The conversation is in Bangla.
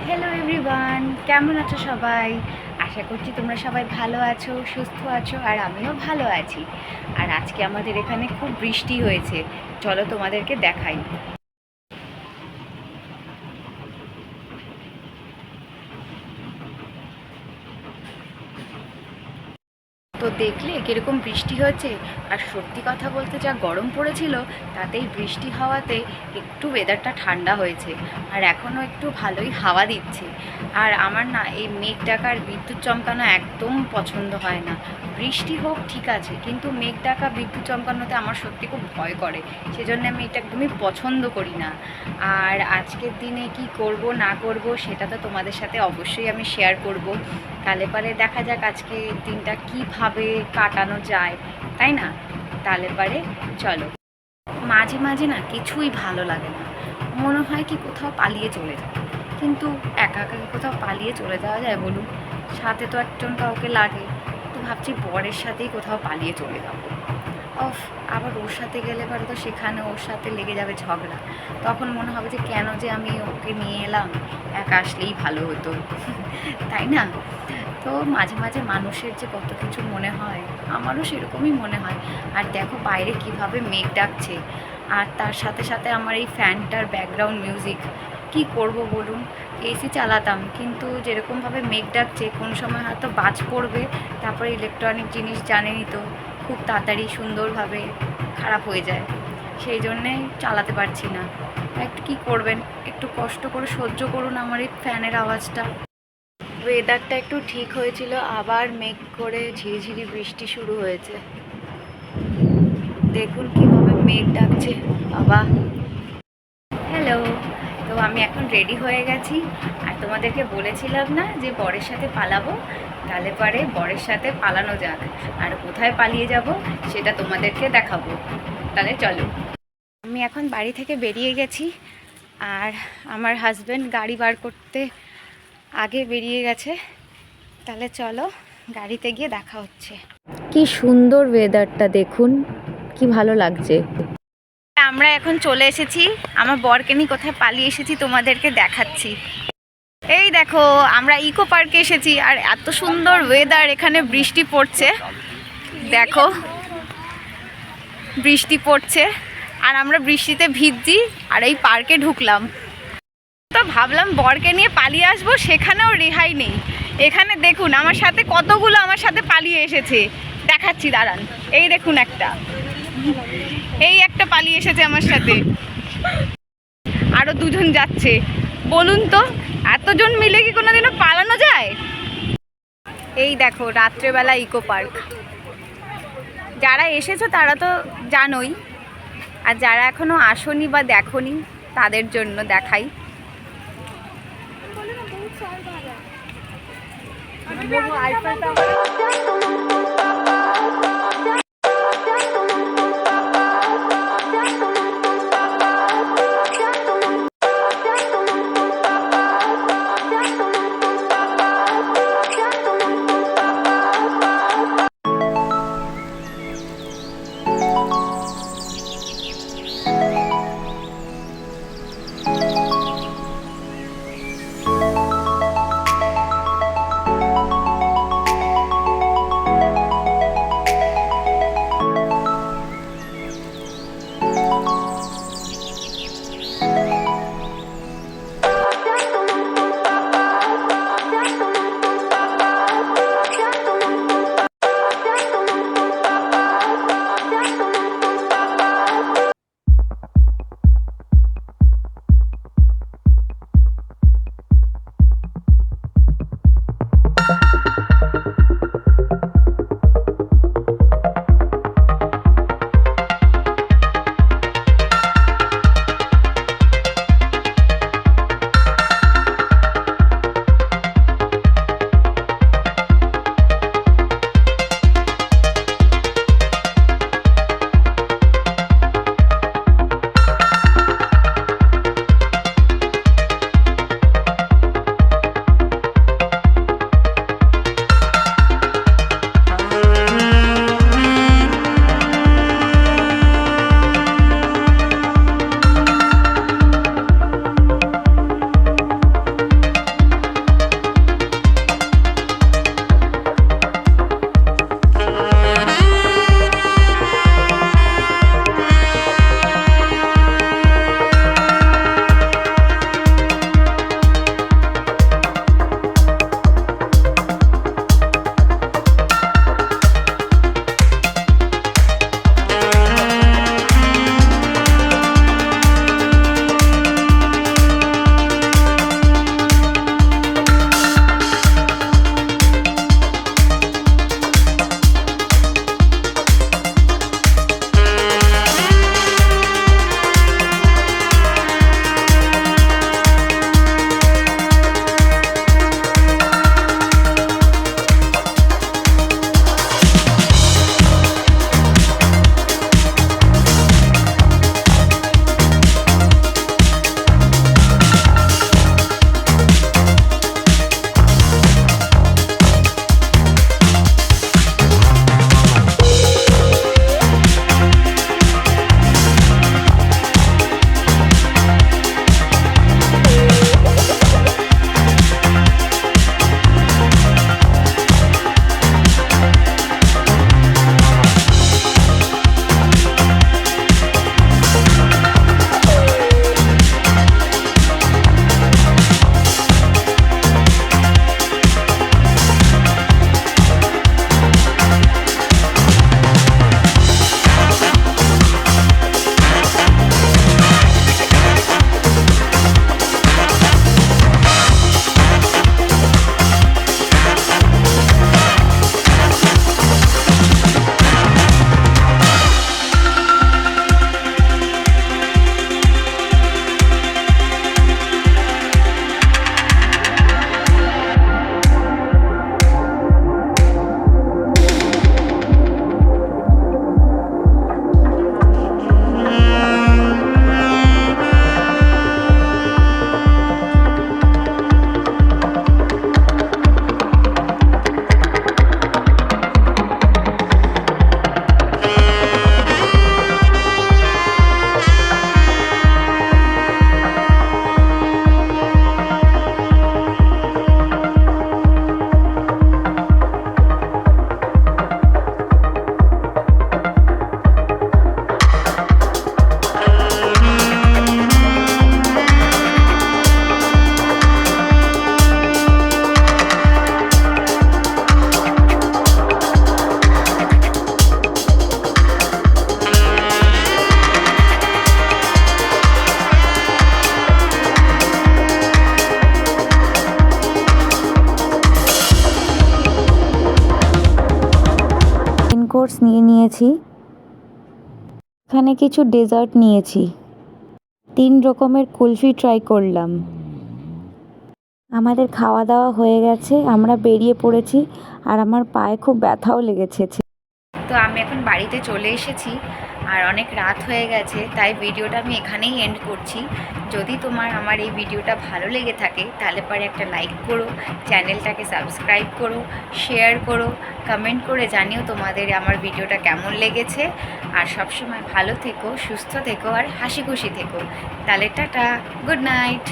হ্যালো এভরিওয়ান, কেমন আছো সবাই? আশা করছি তোমরা সবাই ভালো আছো, সুস্থ আছো, আর আমিও ভালো আছি। আর আজকে আমাদের এখানে খুব বৃষ্টি হয়েছে। চলো তোমাদেরকে দেখাই। তো দেখলে কীরকম বৃষ্টি হচ্ছে। আর সত্যি কথা বলতে যা গরম পড়েছিল, তাতেই বৃষ্টি হওয়াতে একটু ওয়েদারটা ঠান্ডা হয়েছে। আর এখনও একটু ভালোই হাওয়া দিচ্ছে। আর আমার না এই মেঘ ডাকা আর বিদ্যুৎ চমকানো একদম পছন্দ হয় না। বৃষ্টি হোক ঠিক আছে, কিন্তু মেঘ ডাকা বিদ্যুৎ চমকানোতে আমার সত্যি খুব ভয় করে। সেজন্য আমি এটা একদমই পছন্দ করি না। আর আজকের দিনে কি করব না করব সেটা তো তোমাদের সাথে অবশ্যই আমি শেয়ার করব। তাহলে পরে দেখা যাক আজকে দিনটা কীভাবে কাটানো যায়, তাই না? তাহলে পরে চলো। মাঝে মাঝে না কিছুই ভালো লাগে না, মনে হয় কি কোথাও পালিয়ে চলে যায়। কিন্তু একা একা কি কোথাও পালিয়ে চলে যাওয়া যায় বলুন? সাথে তো একজন কাউকে লাগে। তো ভাবছি বরের সাথেই কোথাও পালিয়ে চলে যাবো। অফ, আবার ওর সাথে গেলে পরে তো সেখানে ওর সাথে লেগে যাবে ঝগড়া। তখন মনে হবে যে কেন যে আমি ওকে নিয়ে এলাম, একা আসলেই ভালো হতো। তাই না? তো মাঝে মাঝে মানুষের যে কত কিছু মনে হয়, আমারও সেরকমই মনে হয়। আর দেখো বাইরে কিভাবে মেঘ ডাকছে, আর তার সাথে সাথে আমার এই ফ্যানটার ব্যাকগ্রাউন্ড মিউজিক। কি করব বলুন? এসি চালাতাম, কিন্তু যেরকমভাবে মেঘ ডাকছে কোন সময় হয়তো বাজ পড়বে। তারপরে ইলেকট্রনিক জিনিস জানেনই তো, খুব তাড়াতাড়ি সুন্দরভাবে খারাপ হয়ে যায়। সেই জন্যে চালাতে পারছি না। একটু কী করবেন, একটু কষ্ট করে সহ্য করুন আমার এই ফ্যানের আওয়াজটা। ওয়েদারটা একটু ঠিক হয়েছিল, আবার মেঘ করে ঝিরিঝিরি বৃষ্টি শুরু হয়েছে। দেখুন কীভাবে মেঘ ডাকছে বাবা। হ্যালো। তো আমি এখন রেডি হয়ে গেছি। আর তোমাদেরকে বলেছিলাম না যে বরের সাথে পালাবো? তাহলে পরে বরের সাথে পালানো যাক। আর কোথায় পালিয়ে যাব সেটা তোমাদেরকে দেখাবো। তাহলে চলো। আমি এখন বাড়ি থেকে বেরিয়ে গেছি। আর আমার হাজব্যান্ড গাড়ি বার করতে আগে বেরিয়ে গেছে। তাহলে চলো, গাড়িতে গিয়ে দেখা হচ্ছে। কি সুন্দর ওয়েদারটা দেখুন, কি ভালো লাগছে। আমরা এখন চলে এসেছি, আমার বরকে নিয়ে কোথায় পালিয়ে এসেছি তোমাদেরকে দেখাচ্ছি। এই দেখো, আমরা ইকো পার্কে এসেছি। আর এত সুন্দর ওয়েদার, এখানে বৃষ্টি পড়ছে। দেখো বৃষ্টি পড়ছে, আর আমরা বৃষ্টিতে ভিজছি আর এই পার্কে ঢুকলাম। তো ভাবলাম বরকে নিয়ে পালিয়ে আসবো, সেখানেও রেহাই নেই। এখানে দেখুন আমার সাথে কতগুলো আমার সাথে পালিয়ে এসেছে, দেখাচ্ছি দাঁড়ান। এই দেখুন একটা, এই একটা পালিয়ে এসেছে আমার সাথে, আরো দুজন যাচ্ছে। বলুন তো, এতজন মিলে কি কোনোদিনও পালানো যায়? এই দেখো রাত্রেবেলা ইকো পার্ক। যারা এসেছো তারা তো জানোই, আর যারা এখনো আসোনি বা দেখোনি তাদের জন্য দেখাই। কোর্স নিয়ে নিয়েছি। এখানে কিছু ডেজার্ট নিয়েছি। 3 রকমের কুলফি ট্রাই করলাম। আমাদের খাওয়া দাওয়া হয়ে গেছে, আমরা বেরিয়ে পড়েছি, আর আমার পায়ে খুব ব্যথাও লেগেছে। তো আমি এখন বাড়িতে চলে এসেছি আর অনেক রাত হয়ে গেছে, তাই ভিডিওটা আমি এখানেই এন্ড করছি। যদি তোমার আমার এই ভিডিওটা ভালো লেগে থাকে তাহলে পরে একটা লাইক করো, চ্যানেলটাকে সাবস্ক্রাইব করো, শেয়ার করো, কমেন্ট করে জানিও তোমাদের আমার ভিডিওটা কেমন লেগেছে। আর সবসময় ভালো থেকো, সুস্থ থেকো আর হাসি খুশি থেকো। তাহলে টাটা, গুড নাইট।